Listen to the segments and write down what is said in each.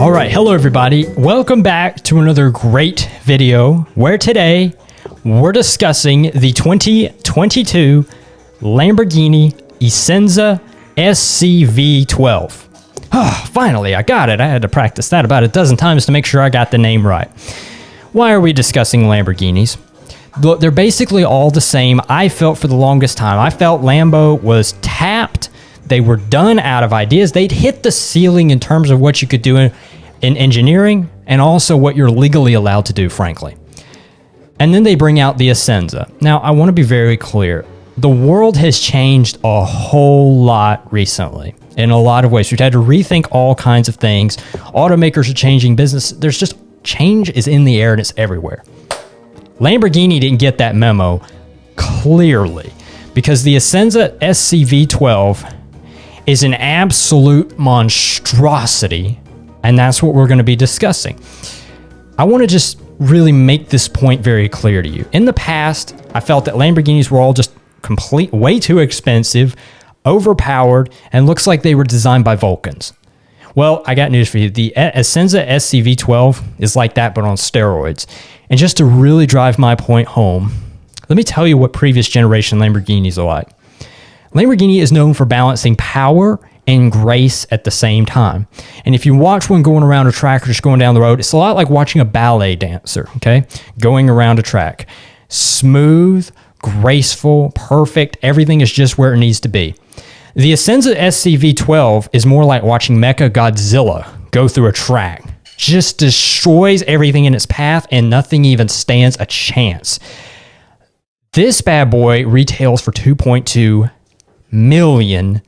All right, hello everybody. Welcome back to another great video where today we're discussing the 2022 Lamborghini Essenza SCV12. Finally, I got it. I had to practice that about a dozen times to make sure I got the name right. Why are we discussing Lamborghinis? Look, they're basically all the same. I felt for the longest time, I felt Lambo was tapped. They were done out of ideas. They'd hit the ceiling in terms of what you could do in engineering and also what you're legally allowed to do, frankly. And then they bring out the Essenza. Now, I want to be very clear. The world has changed a whole lot recently in a lot of ways. We've had to rethink all kinds of things. Automakers are changing business. There's just change is in the air and it's everywhere. Lamborghini didn't get that memo clearly because the Essenza SCV12 is an absolute monstrosity, and that's what we're going to be discussing. I want to just really make this point very clear to you. In the past, I felt that Lamborghinis were all just way too expensive, overpowered, and looks like they were designed by Vulcans. Well, I got news for you. The Essenza SCV12 is like that, but on steroids. And just to really drive my point home, let me tell you what previous generation Lamborghinis are like. Lamborghini is known for balancing power and grace at the same time. And if you watch one going around a track or just going down the road, it's a lot like watching a ballet dancer, okay? Going around a track. Smooth, graceful, perfect. Everything is just where it needs to be. The Essenza SCV12 is more like watching Mecha Godzilla go through a track. Just destroys everything in its path and nothing even stands a chance. This bad boy retails for $2.2 million.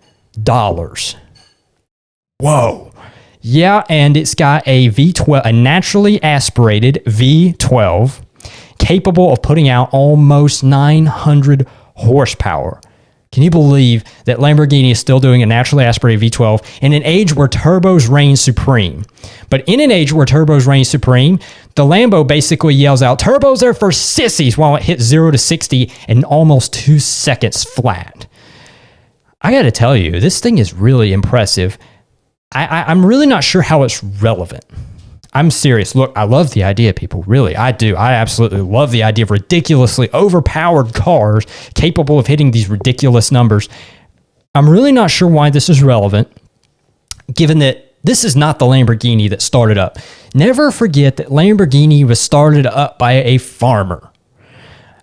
Whoa. Yeah, and it's got a V12, a naturally aspirated V12 capable of putting out almost 900 horsepower. Can you believe that Lamborghini is still doing a naturally aspirated V12 in an age where turbos reign supreme? But in an age where turbos reign supreme, the Lambo basically yells out, "Turbos are for sissies," while it hits 0 to 60 in almost 2 seconds flat. I got to tell you, this thing is really impressive. I'm really not sure how it's relevant. I'm serious. Look, I love the idea, people. Really, I do. I absolutely love the idea of ridiculously overpowered cars capable of hitting these ridiculous numbers. I'm really not sure why this is relevant, given that this is not the Lamborghini that started up. Never forget that Lamborghini was started up by a farmer.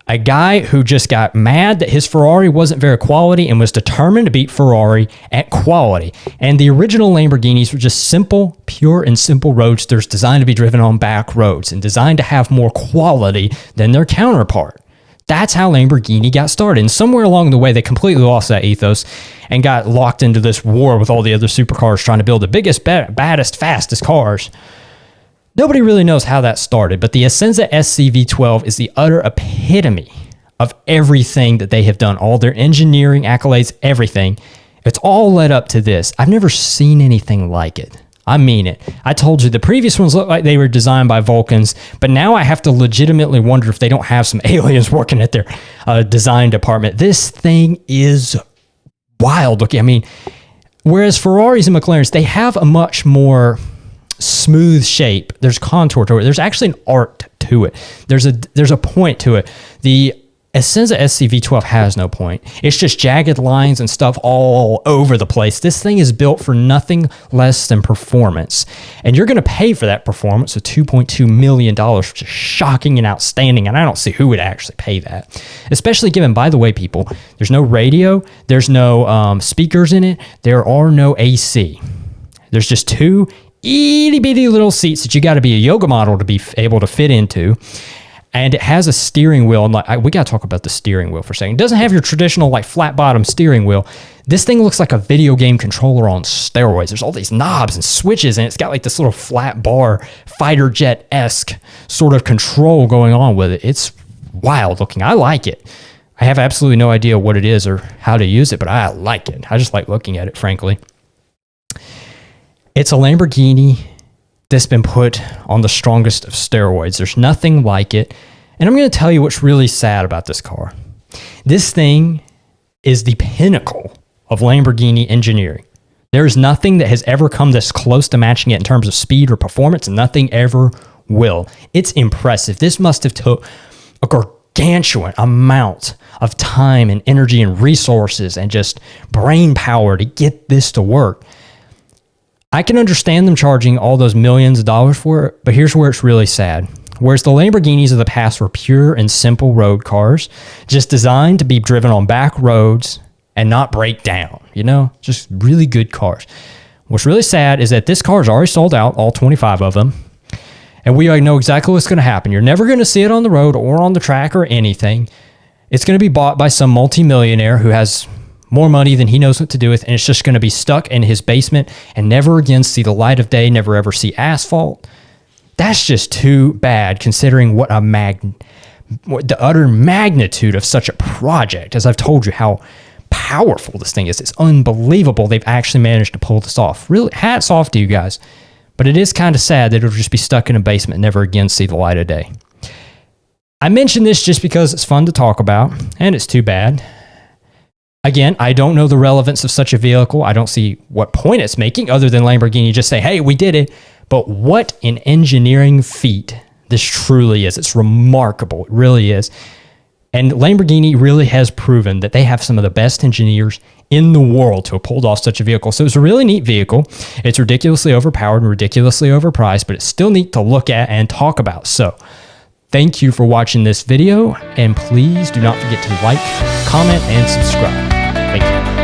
A guy who just got mad that his Ferrari wasn't very quality and was determined to beat Ferrari at quality. And the original Lamborghinis were just simple, pure and simple roadsters designed to be driven on back roads and designed to have more quality than their counterpart. That's how Lamborghini got started. And somewhere along the way, they completely lost that ethos and got locked into this war with all the other supercars trying to build the biggest, baddest, fastest cars. Nobody really knows how that started, but the Essenza SCV12 is the utter epitome of everything that they have done, all their engineering accolades, everything. It's all led up to this. I've never seen anything like it. I mean it. I told you the previous ones looked like they were designed by Vulcans, but now I have to legitimately wonder if they don't have some aliens working at their design department. This thing is wild looking. I mean, whereas Ferraris and McLarens, they have a much more smooth shape. There's contour to it. There's actually an art to it. There's a point to it. The Essenza SCV12 has no point. It's just jagged lines and stuff all over the place. This thing is built for nothing less than performance. And you're going to pay for that performance of $2.2 million, which is shocking and outstanding. And I don't see who would actually pay that. Especially given, by the way, people, there's no radio. There's no speakers in it. There are no AC. There's just two itty bitty little seats that you got to be a yoga model to be able to fit into. And it has a steering wheel. And we got to talk about the steering wheel for a second. It doesn't have your traditional flat bottom steering wheel. This thing looks like a video game controller on steroids. There's all these knobs and switches, and it's got this little flat bar, fighter jet-esque sort of control going on with it. It's wild looking. I like it. I have absolutely no idea what it is or how to use it, but I like it. I just like looking at it, frankly. It's a Lamborghini that's been put on the strongest of steroids. There's nothing like it. And I'm going to tell you what's really sad about this car. This thing is the pinnacle of Lamborghini engineering. There's nothing that has ever come this close to matching it in terms of speed or performance, and nothing ever will. It's impressive. This must have took a gargantuan amount of time and energy and resources and just brain power to get this to work. I can understand them charging all those millions of dollars for it, but here's where it's really sad. Whereas the Lamborghinis of the past were pure and simple road cars, just designed to be driven on back roads and not break down, just really good cars. What's really sad is that this car is already sold out, all 25 of them, and we already know exactly what's going to happen. You're never going to see it on the road or on the track or anything. It's going to be bought by some multimillionaire who has more money than he knows what to do with, and it's just going to be stuck in his basement and never again see the light of day, never ever see asphalt. That's just too bad, considering what the utter magnitude of such a project. As I've told you, how powerful this thing is. It's unbelievable they've actually managed to pull this off. Really, hats off to you guys. But it is kind of sad that it'll just be stuck in a basement and never again see the light of day. I mention this just because it's fun to talk about, and it's too bad. Again, I don't know the relevance of such a vehicle. I don't see what point it's making other than Lamborghini just say, hey, we did it. But what an engineering feat this truly is. It's remarkable. It really is. And Lamborghini really has proven that they have some of the best engineers in the world to have pulled off such a vehicle. So it's a really neat vehicle. It's ridiculously overpowered and ridiculously overpriced, but it's still neat to look at and talk about. So thank you for watching this video, and please do not forget to like, comment, and subscribe. Thank you.